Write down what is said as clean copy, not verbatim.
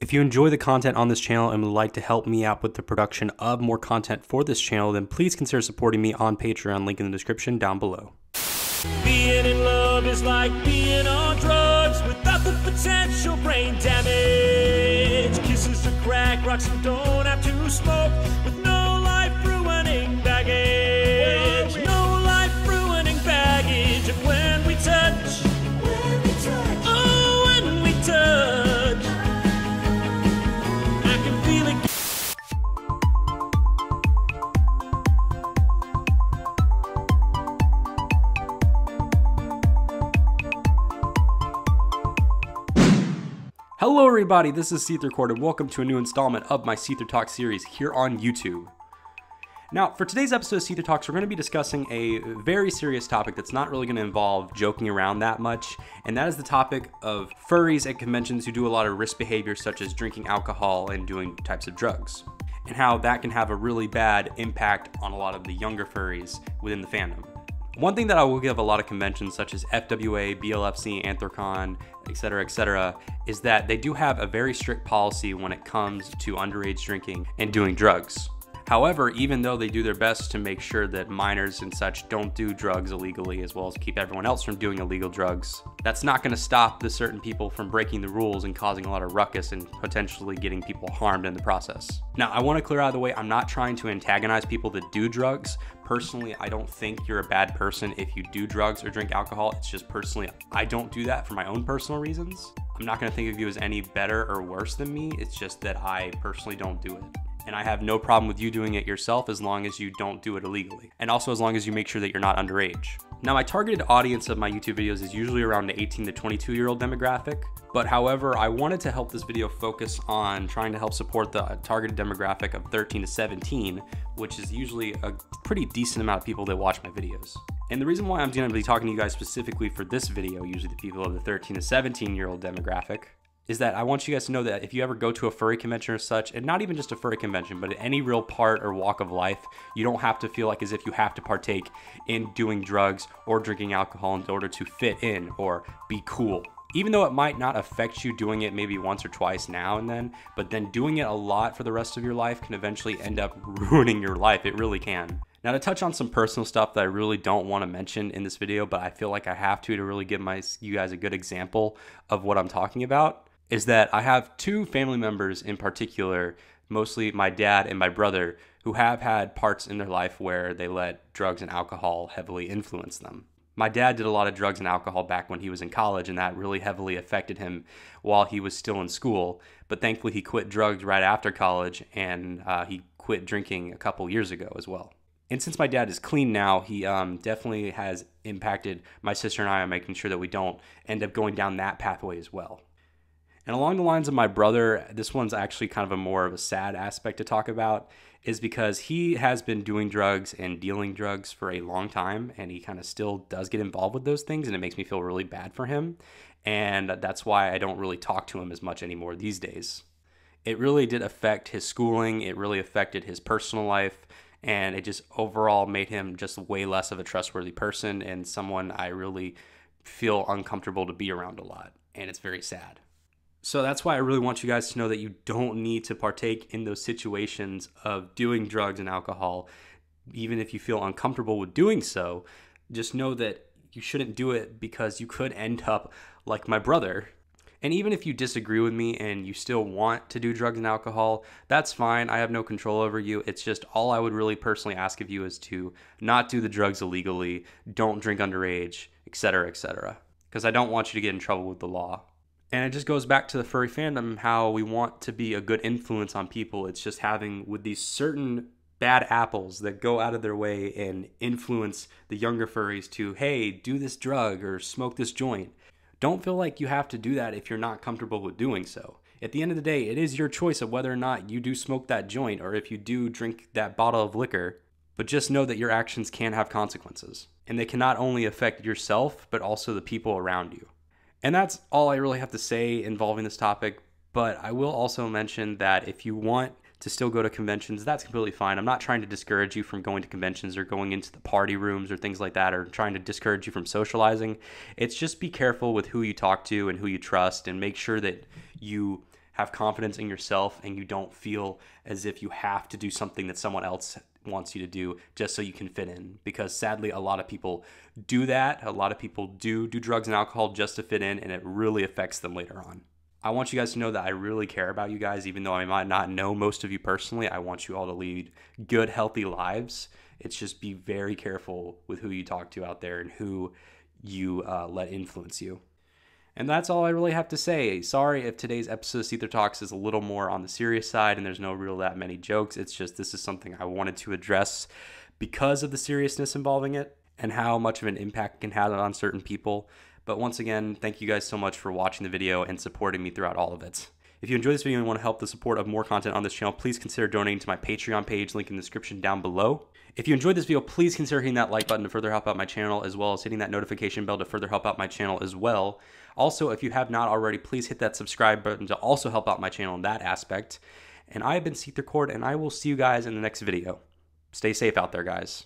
If you enjoy the content on this channel and would like to help me out with the production of more content for this channel, then please consider supporting me on Patreon, link in the description down below. Being in love is like being on drugs without the potential brain damage. Kisses are crack, rocks you don't have to smoke with no life-ruining baggage. No life-ruining baggage. And when we touch, oh, when we touch, I can feel it. Hello everybody, this is SeetherCord and welcome to a new installment of my SeetherTalks series here on YouTube. Now, for today's episode of SeetherTalks, we're going to be discussing a very serious topic that's not really going to involve joking around that much, and that is the topic of furries at conventions who do a lot of risk behavior such as drinking alcohol and doing types of drugs, and how that can have a really bad impact on a lot of the younger furries within the fandom. One thing that I will give a lot of conventions such as FWA, BLFC, Anthrocon, etc., is that they do have a very strict policy when it comes to underage drinking and doing drugs. However, even though they do their best to make sure that minors and such don't do drugs illegally, as well as keep everyone else from doing illegal drugs, that's not going to stop the certain people from breaking the rules and causing a lot of ruckus and potentially getting people harmed in the process. Now, I want to clear out of the way, I'm not trying to antagonize people that do drugs. Personally, I don't think you're a bad person if you do drugs or drink alcohol. It's just personally, I don't do that for my own personal reasons. I'm not going to think of you as any better or worse than me. It's just that I personally don't do it. And I have no problem with you doing it yourself as long as you don't do it illegally. And also as long as you make sure that you're not underage. Now, my targeted audience of my YouTube videos is usually around the 18 to 22-year-old demographic. But however, I wanted to help this video focus on trying to help support the targeted demographic of 13 to 17, which is usually a pretty decent amount of people that watch my videos. And the reason why I'm going to be talking to you guys specifically for this video, usually the people of the 13 to 17-year-old demographic, is that I want you guys to know that if you ever go to a furry convention or such, and not even just a furry convention, but any real part or walk of life, you don't have to feel like as if you have to partake in doing drugs or drinking alcohol in order to fit in or be cool. Even though it might not affect you doing it maybe once or twice now and then, but then doing it a lot for the rest of your life can eventually end up ruining your life. It really can. Now, to touch on some personal stuff that I really don't want to mention in this video, but I feel like I have to really give you guys a good example of what I'm talking about, is that I have two family members in particular, mostly my dad and my brother, who have had parts in their life where they let drugs and alcohol heavily influence them. My dad did a lot of drugs and alcohol back when he was in college, and that really heavily affected him while he was still in school. But thankfully, he quit drugs right after college, and he quit drinking a couple years ago as well. And since my dad is clean now, he definitely has impacted my sister and I on making sure that we don't end up going down that pathway as well. And along the lines of my brother, this one's actually kind of a more of a sad aspect to talk about, is because he has been doing drugs and dealing drugs for a long time, and he kind of still does get involved with those things, and it makes me feel really bad for him. And that's why I don't really talk to him as much anymore these days. It really did affect his schooling, it really affected his personal life, and it just overall made him just way less of a trustworthy person and someone I really feel uncomfortable to be around a lot, and it's very sad. So that's why I really want you guys to know that you don't need to partake in those situations of doing drugs and alcohol. Even if you feel uncomfortable with doing so, just know that you shouldn't do it because you could end up like my brother. And even if you disagree with me and you still want to do drugs and alcohol, that's fine. I have no control over you. It's just all I would really personally ask of you is to not do the drugs illegally, don't drink underage, etc., etc. Because I don't want you to get in trouble with the law. And it just goes back to the furry fandom, how we want to be a good influence on people. It's just having with these certain bad apples that go out of their way and influence the younger furries to, hey, do this drug or smoke this joint. Don't feel like you have to do that if you're not comfortable with doing so. At the end of the day, it is your choice of whether or not you do smoke that joint or if you do drink that bottle of liquor. But just know that your actions can have consequences. And they can not only affect yourself, but also the people around you. And that's all I really have to say involving this topic, but I will also mention that if you want to still go to conventions, that's completely fine. I'm not trying to discourage you from going to conventions or going into the party rooms or things like that, or trying to discourage you from socializing. It's just be careful with who you talk to and who you trust, and make sure that you have confidence in yourself and you don't feel as if you have to do something that someone else wants you to do just so you can fit in. Because sadly, a lot of people do that. A lot of people do drugs and alcohol just to fit in, and it really affects them later on. I want you guys to know that I really care about you guys, even though I might not know most of you personally. I want you all to lead good, healthy lives. It's just be very careful with who you talk to out there and who you let influence you. And that's all I really have to say. Sorry if today's episode of SeetherTalks is a little more on the serious side and there's no real that many jokes. It's just this is something I wanted to address because of the seriousness involving it and how much of an impact it can have on certain people. But once again, thank you guys so much for watching the video and supporting me throughout all of it. If you enjoyed this video and want to help the support of more content on this channel, please consider donating to my Patreon page, link in the description down below. If you enjoyed this video, please consider hitting that like button to further help out my channel, as well as hitting that notification bell to further help out my channel as well. Also, if you have not already, please hit that subscribe button to also help out my channel in that aspect. And I have been SeetherCord, and I will see you guys in the next video. Stay safe out there, guys.